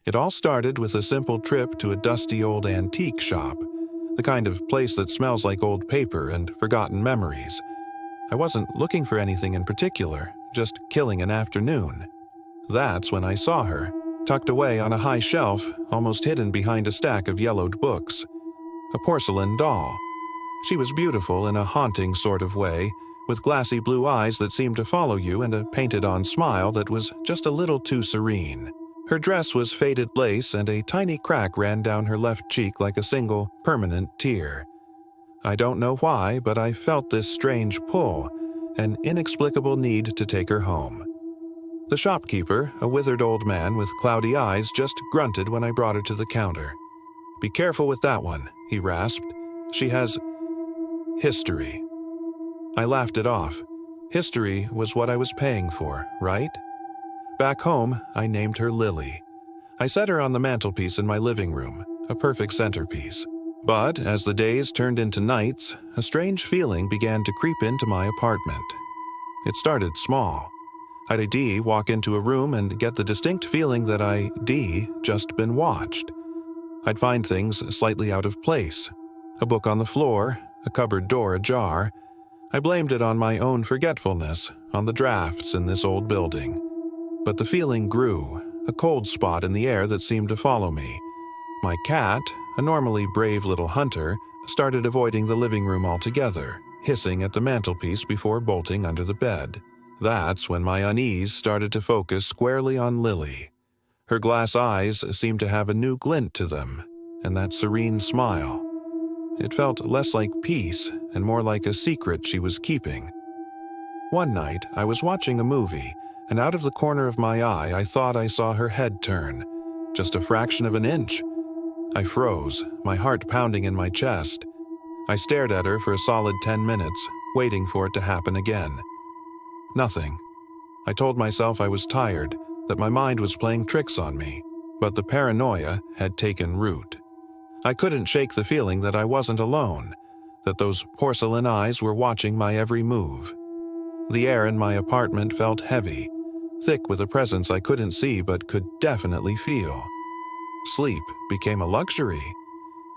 It all started with a simple trip to a dusty old antique shop, the kind of place that smells like old paper and forgotten memories. I wasn't looking for anything in particular, just killing an afternoon. That's when I saw her, tucked away on a high shelf, almost hidden behind a stack of yellowed books. A porcelain doll. She was beautiful in a haunting sort of way, with glassy blue eyes that seemed to follow you and a painted-on smile that was just a little too serene. Her dress was faded lace and a tiny crack ran down her left cheek like a single, permanent tear. I don't know why, but I felt this strange pull, an inexplicable need to take her home. The shopkeeper, a withered old man with cloudy eyes, just grunted when I brought her to the counter. "Be careful with that one," he rasped. "She has history." I laughed it off. History was what I was paying for, right? Back home, I named her Lily. I set her on the mantelpiece in my living room, a perfect centerpiece. But as the days turned into nights, a strange feeling began to creep into my apartment. It started small. I'd walk into a room and get the distinct feeling that just been watched. I'd find things slightly out of place. A book on the floor, a cupboard door ajar. I blamed it on my own forgetfulness, on the drafts in this old building. But the feeling grew, a cold spot in the air that seemed to follow me. My cat, a normally brave little hunter, started avoiding the living room altogether, hissing at the mantelpiece before bolting under the bed. That's when my unease started to focus squarely on Lily. Her glass eyes seemed to have a new glint to them, and that serene smile. It felt less like peace and more like a secret she was keeping. One night, I was watching a movie, and out of the corner of my eye, I thought I saw her head turn, just a fraction of an inch. I froze, my heart pounding in my chest. I stared at her for a solid 10 minutes, waiting for it to happen again. Nothing. I told myself I was tired, that my mind was playing tricks on me, but the paranoia had taken root. I couldn't shake the feeling that I wasn't alone, that those porcelain eyes were watching my every move. The air in my apartment felt heavy, thick with a presence I couldn't see but could definitely feel. Sleep became a luxury.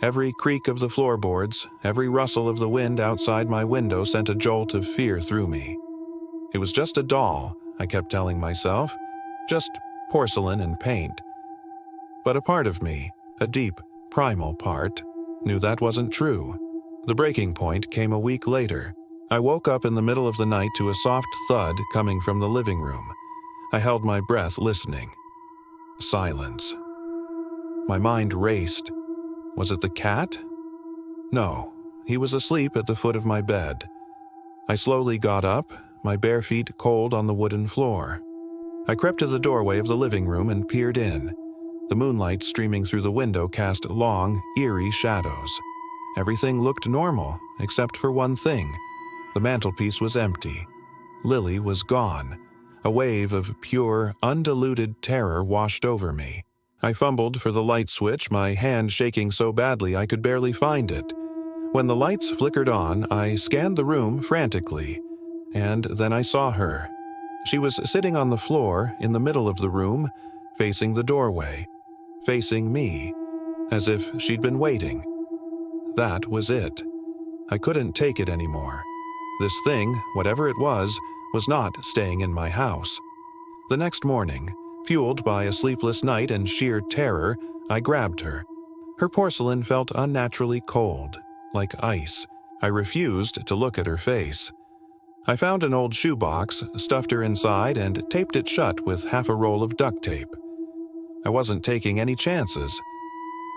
Every creak of the floorboards, every rustle of the wind outside my window sent a jolt of fear through me. It was just a doll, I kept telling myself, just porcelain and paint. But a part of me, a deep, primal part, knew that wasn't true. The breaking point came a week later. I woke up in the middle of the night to a soft thud coming from the living room. I held my breath listening. Silence. My mind raced. Was it the cat? No, he was asleep at the foot of my bed. I slowly got up, my bare feet cold on the wooden floor. I crept to the doorway of the living room and peered in. The moonlight streaming through the window cast long, eerie shadows. Everything looked normal, except for one thing. The mantelpiece was empty. Lily was gone. A wave of pure, undiluted terror washed over me. I fumbled for the light switch, my hand shaking so badly I could barely find it. When the lights flickered on, I scanned the room frantically. And then I saw her. She was sitting on the floor in the middle of the room, facing the doorway, facing me, as if she'd been waiting. That was it. I couldn't take it anymore. This thing, whatever it was not staying in my house. The next morning, fueled by a sleepless night and sheer terror, I grabbed her. Her porcelain felt unnaturally cold, like ice. I refused to look at her face. I found an old shoebox, stuffed her inside, and taped it shut with half a roll of duct tape. I wasn't taking any chances.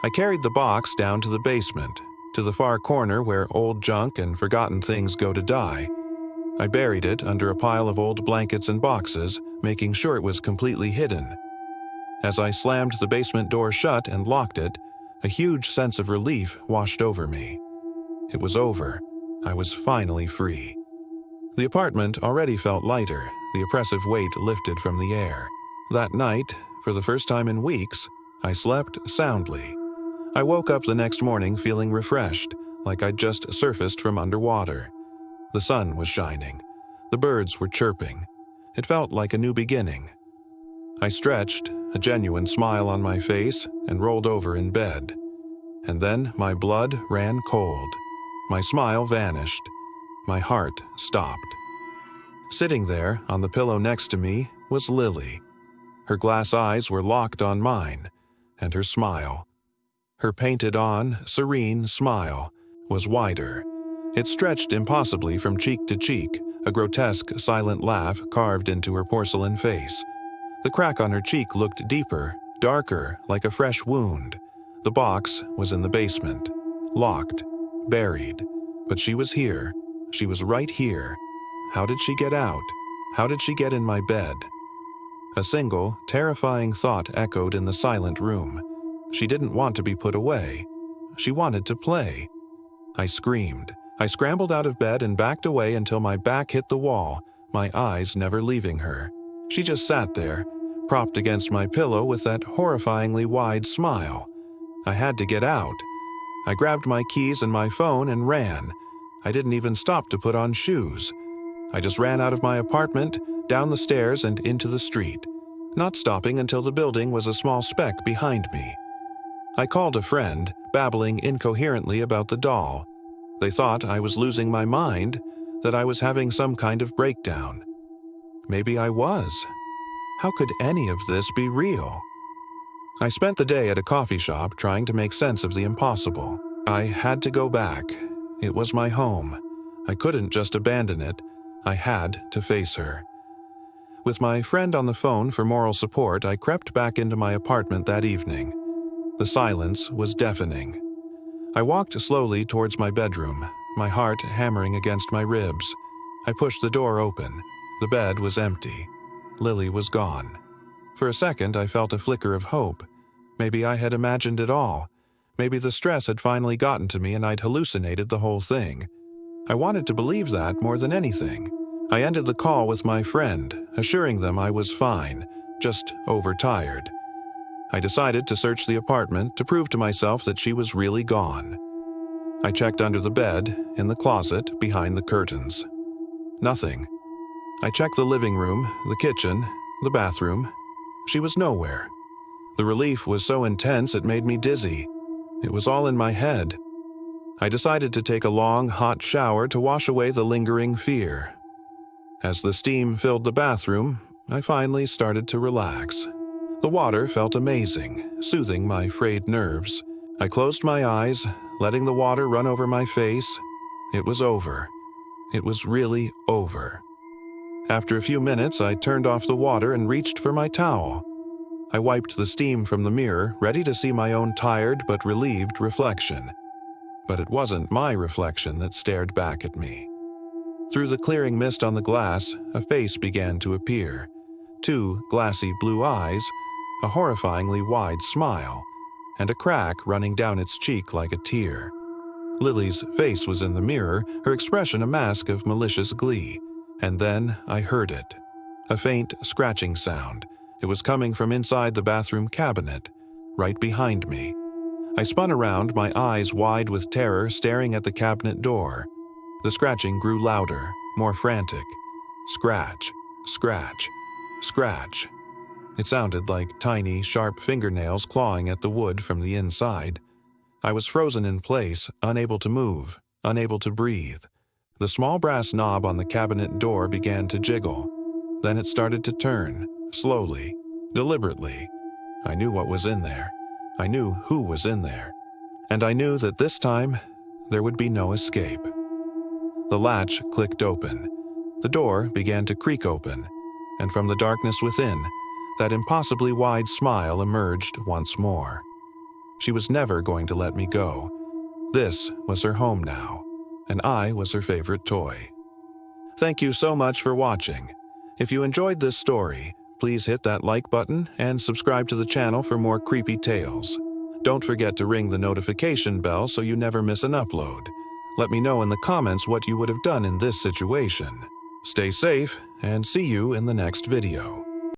I carried the box down to the basement, to the far corner where old junk and forgotten things go to die. I buried it under a pile of old blankets and boxes, making sure it was completely hidden. As I slammed the basement door shut and locked it, a huge sense of relief washed over me. It was over. I was finally free. The apartment already felt lighter, the oppressive weight lifted from the air. That night, for the first time in weeks, I slept soundly. I woke up the next morning feeling refreshed, like I'd just surfaced from underwater. The sun was shining. The birds were chirping. It felt like a new beginning. I stretched, a genuine smile on my face, and rolled over in bed. And then my blood ran cold. My smile vanished. My heart stopped. Sitting there, on the pillow next to me, was Lily. Her glass eyes were locked on mine, and her smile. Her painted-on, serene smile was wider. It stretched impossibly from cheek to cheek, a grotesque, silent laugh carved into her porcelain face. The crack on her cheek looked deeper, darker, like a fresh wound. The box was in the basement, locked, buried. But she was here. She was right here. How did she get out? How did she get in my bed? A single, terrifying thought echoed in the silent room. She didn't want to be put away. She wanted to play. I screamed. I scrambled out of bed and backed away until my back hit the wall, my eyes never leaving her. She just sat there, propped against my pillow with that horrifyingly wide smile. I had to get out. I grabbed my keys and my phone and ran. I didn't even stop to put on shoes. I just ran out of my apartment, down the stairs and into the street, not stopping until the building was a small speck behind me. I called a friend, babbling incoherently about the doll. They thought I was losing my mind, that I was having some kind of breakdown. Maybe I was. How could any of this be real? I spent the day at a coffee shop trying to make sense of the impossible. I had to go back. It was my home. I couldn't just abandon it. I had to face her. With my friend on the phone for moral support, I crept back into my apartment that evening. The silence was deafening. I walked slowly towards my bedroom, my heart hammering against my ribs. I pushed the door open. The bed was empty. Lily was gone. For a second, I felt a flicker of hope. Maybe I had imagined it all. Maybe the stress had finally gotten to me and I'd hallucinated the whole thing. I wanted to believe that more than anything. I ended the call with my friend, assuring them I was fine, just overtired. I decided to search the apartment to prove to myself that she was really gone. I checked under the bed, in the closet, behind the curtains. Nothing. I checked the living room, the kitchen, the bathroom. She was nowhere. The relief was so intense it made me dizzy. It was all in my head. I decided to take a long, hot shower to wash away the lingering fear. As the steam filled the bathroom, I finally started to relax. The water felt amazing, soothing my frayed nerves. I closed my eyes, letting the water run over my face. It was over. It was really over. After a few minutes, I turned off the water and reached for my towel. I wiped the steam from the mirror, ready to see my own tired but relieved reflection. But it wasn't my reflection that stared back at me. Through the clearing mist on the glass, a face began to appear. 2 glassy blue eyes, a horrifyingly wide smile, and a crack running down its cheek like a tear. Lily's face was in the mirror, her expression a mask of malicious glee. And then I heard it. A faint scratching sound. It was coming from inside the bathroom cabinet, right behind me. I spun around, my eyes wide with terror, staring at the cabinet door. The scratching grew louder, more frantic. Scratch, scratch, scratch. It sounded like tiny, sharp fingernails clawing at the wood from the inside. I was frozen in place, unable to move, unable to breathe. The small brass knob on the cabinet door began to jiggle. Then it started to turn, slowly, deliberately. I knew what was in there. I knew who was in there. And I knew that this time, there would be no escape. The latch clicked open. The door began to creak open, and from the darkness within, that impossibly wide smile emerged once more. She was never going to let me go. This was her home now, and I was her favorite toy. Thank you so much for watching. If you enjoyed this story, please hit that like button and subscribe to the channel for more creepy tales. Don't forget to ring the notification bell so you never miss an upload. Let me know in the comments what you would have done in this situation. Stay safe, and see you in the next video.